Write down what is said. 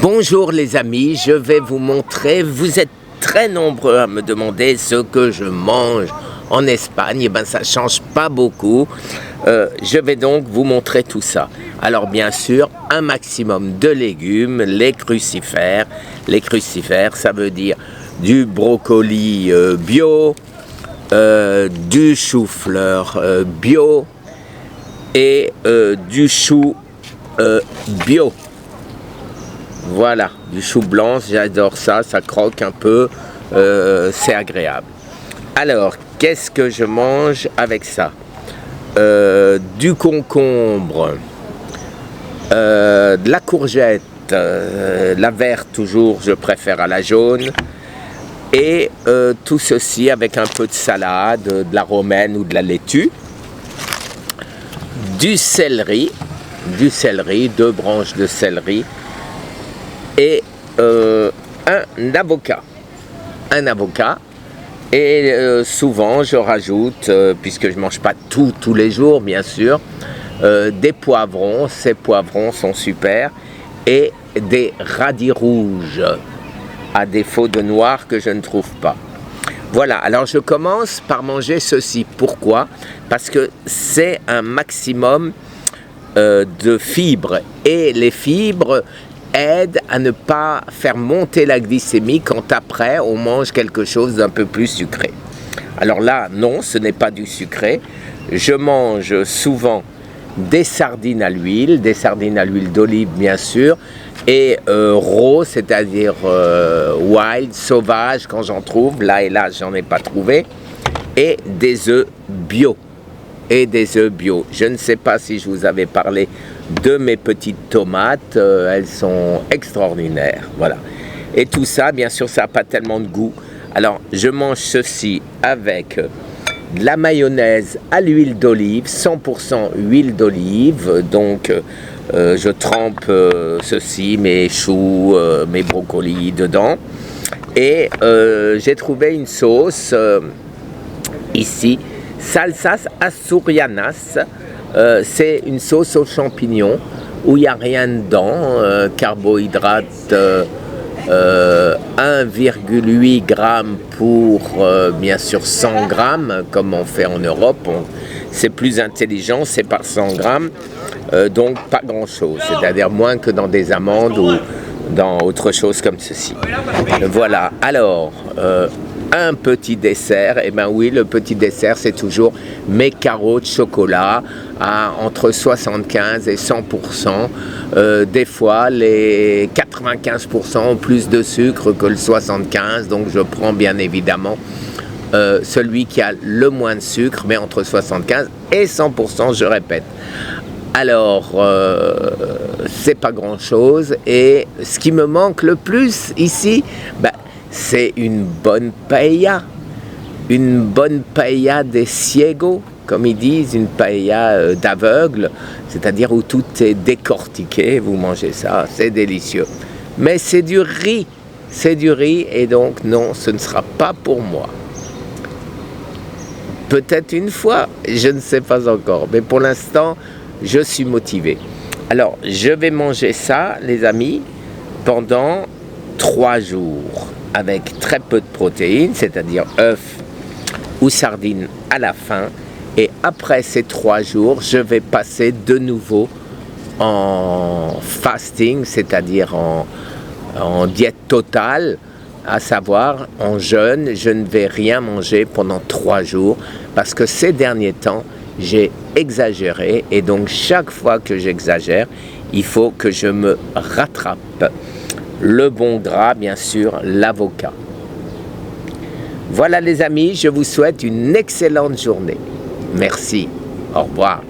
Bonjour les amis, je vais vous montrer, vous êtes très nombreux à me demander ce que je mange en Espagne, et ben ça change pas beaucoup, je vais donc vous montrer tout ça. Alors bien sûr, un maximum de légumes, les crucifères ça veut dire du brocoli bio, du chou-fleur bio et du chou bio. Voilà, du chou blanc, j'adore ça, ça croque un peu, c'est agréable. Alors, qu'est-ce que je mange avec ça? Du concombre, de la courgette, la verte toujours, je préfère à la jaune, et tout ceci avec un peu de salade, de la romaine ou de la laitue, du céleri, 2 branches de céleri, et un avocat. Et souvent je rajoute, puisque je ne mange pas tous les jours bien sûr, des poivrons, ces poivrons sont super, et des radis rouges, à défaut de noir que je ne trouve pas. Voilà, alors je commence par manger ceci. Pourquoi? Parce que c'est un maximum de fibres, et les fibres aide à ne pas faire monter la glycémie quand après on mange quelque chose d'un peu plus sucré. Alors là, non, ce n'est pas du sucré. Je mange souvent des sardines à l'huile d'olive bien sûr, et raw, c'est-à-dire wild, sauvage quand j'en trouve, là et là j'en ai pas trouvé, et des œufs bio. Je ne sais pas si je vous avais parlé de mes petites tomates, elles sont extraordinaires, voilà. Et tout ça, bien sûr, ça n'a pas tellement de goût. Alors, je mange ceci avec de la mayonnaise à l'huile d'olive, 100% huile d'olive, donc je trempe ceci, mes choux, mes brocolis dedans. Et j'ai trouvé une sauce ici, Salsas Asturianas, c'est une sauce aux champignons où il n'y a rien dedans, carbohydrates 1,8 g pour bien sûr 100 g comme on fait en Europe, c'est plus intelligent, c'est par 100 g, donc pas grand chose, c'est-à-dire moins que dans des amandes ou dans autre chose comme ceci. Voilà, alors un petit dessert, et ben oui, le petit dessert c'est toujours mes carreaux de chocolat à entre 75 et 100%, des fois les 95% ont plus de sucre que le 75, donc je prends bien évidemment celui qui a le moins de sucre, mais entre 75 et 100%, je répète. Alors, c'est pas grand chose, et ce qui me manque le plus ici, ben, c'est une bonne paella des ciegos, comme ils disent, une paella d'aveugle, c'est-à-dire où tout est décortiqué, vous mangez ça, c'est délicieux. Mais c'est du riz, et donc non, ce ne sera pas pour moi. Peut-être une fois, je ne sais pas encore, mais pour l'instant, je suis motivé. Alors, je vais manger ça, les amis, pendant 3 jours, avec très peu de protéines, c'est-à-dire œufs ou sardines à la fin. Et après ces 3 jours, je vais passer de nouveau en fasting, c'est-à-dire en diète totale, à savoir en jeûne. Je ne vais rien manger pendant 3 jours, parce que ces derniers temps, j'ai exagéré, et donc chaque fois que j'exagère, il faut que je me rattrape. Le bon gras, bien sûr, l'avocat. Voilà les amis, je vous souhaite une excellente journée. Merci, au revoir.